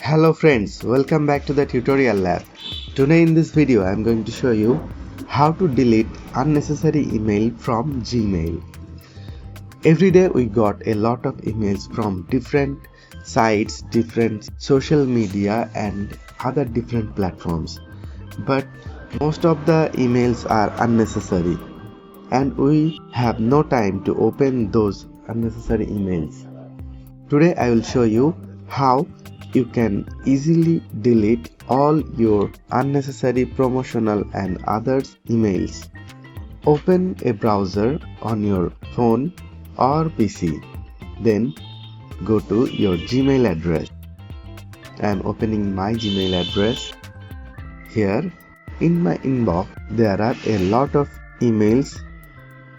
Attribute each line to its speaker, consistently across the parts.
Speaker 1: Hello friends, welcome back to the tutorial lab. Today in this video I am going to show you how to delete unnecessary email from Gmail. Every day we got a lot of emails from different sites, different social media and other different platforms. But most of the emails are unnecessary and we have no time to open those unnecessary emails. Today I will show you how you can easily delete all your unnecessary promotional and others emails. Open a browser on your phone or PC. Then go to your Gmail address. I am opening my Gmail address. Here in my inbox there are a lot of emails.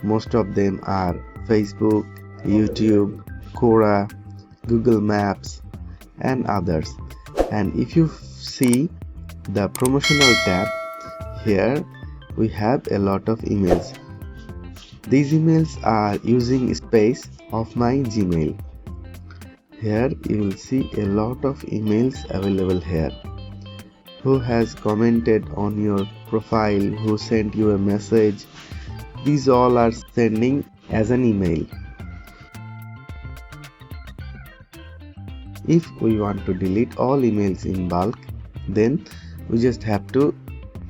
Speaker 1: Most of them are Facebook, YouTube, Quora, Google Maps and others. And if you see the promotional tab, here we have a lot of emails. These emails are using space of my Gmail. Here you will see a lot of emails available here. Who has commented on your profile, who sent you a message, these all are sending as an email. If we want to delete all emails in bulk, then we just have to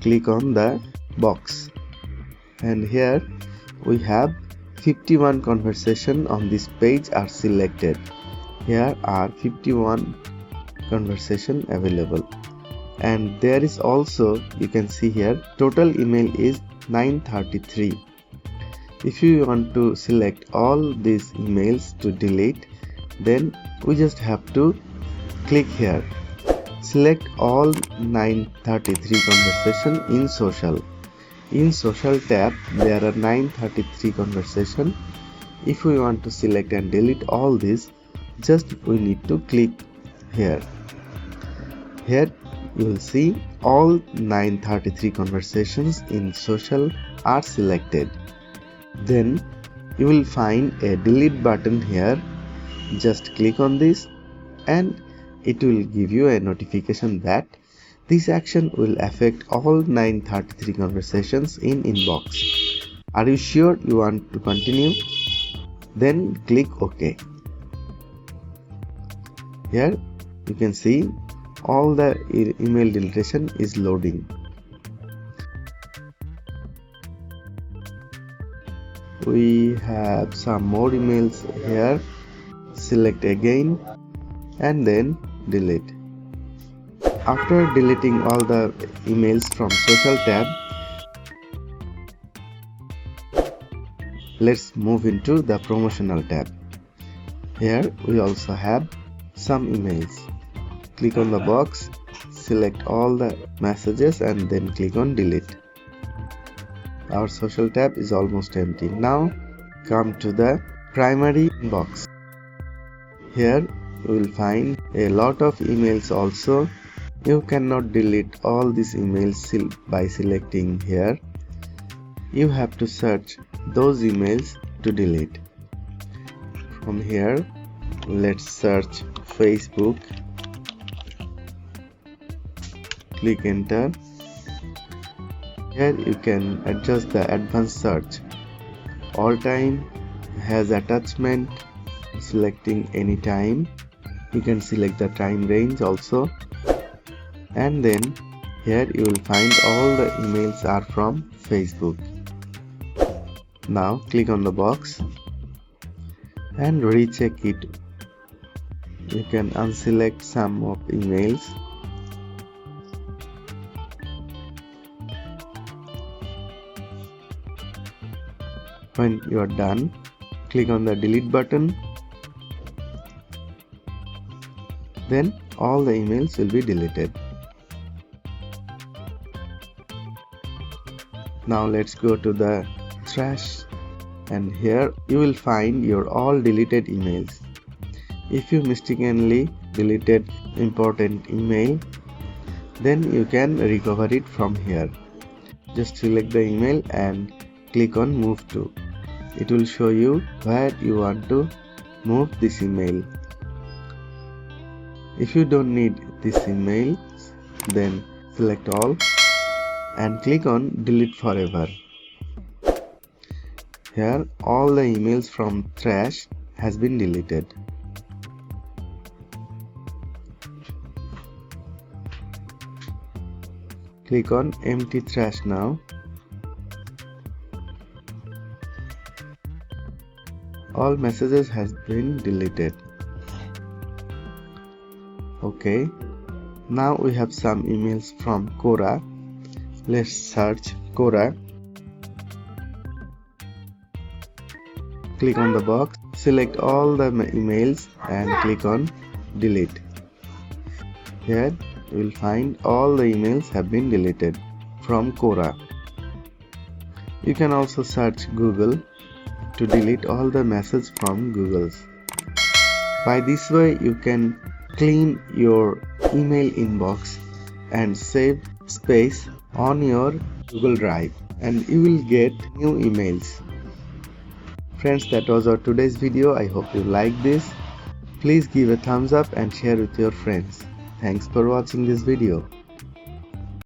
Speaker 1: click on the box. And here we have 51 conversations on this page are selected. Here are 51 conversations available. And there is also, you can see here, total email is 933. If you want to select all these emails to delete, then we just have to click here. Select all 933 conversation in social. In social tab there are 933 conversation. If we want to select and delete all this, just we need to click here. Here you will see all 933 conversations in social are selected. Then you will find a delete button here. Just click on this and it will give you a notification that this action will affect all 933 conversations in inbox. Are you sure you want to continue? Then click OK. Here you can see all the email deletion is loading. We have some more emails here. Select again and then delete. After deleting all the emails from social tab, let's move into the promotional tab. Here we also have some emails. Click on the box, select all the messages and then click on delete. Our social tab is almost empty. Now come to the primary inbox. Here you will find a lot of emails also. You cannot delete all these emails by selecting here. You have to search those emails to delete. From here, let's search Facebook. Click enter. Here you can adjust the advanced search. All time has attachment. Selecting any time, you can select the time range also, and then here you will find all the emails are from Facebook. Now click on the box and recheck it. You can unselect some of emails. When you are done, click on the delete button. Then all the emails will be deleted. Now let's go to the trash, and here you will find your all deleted emails. If you mistakenly deleted important email, then you can recover it from here. Just select the email and click on move to. It will show you where you want to move this email. If you don't need this email, then select all and click on delete forever. Here all the emails from trash has been deleted. Click on empty trash now. All messages has been deleted. Okay, now we have some emails from Quora. Let's search Quora. Click on the box, select all the emails and click on delete. Here you will find all the emails have been deleted from Quora. You can also search Google to delete all the messages from Google's. By this way you can clean your email inbox and save space on your Google Drive, and you will get new emails. Friends, that was our today's video. I hope you like this. Please give a thumbs up and share with your friends. Thanks for watching this video.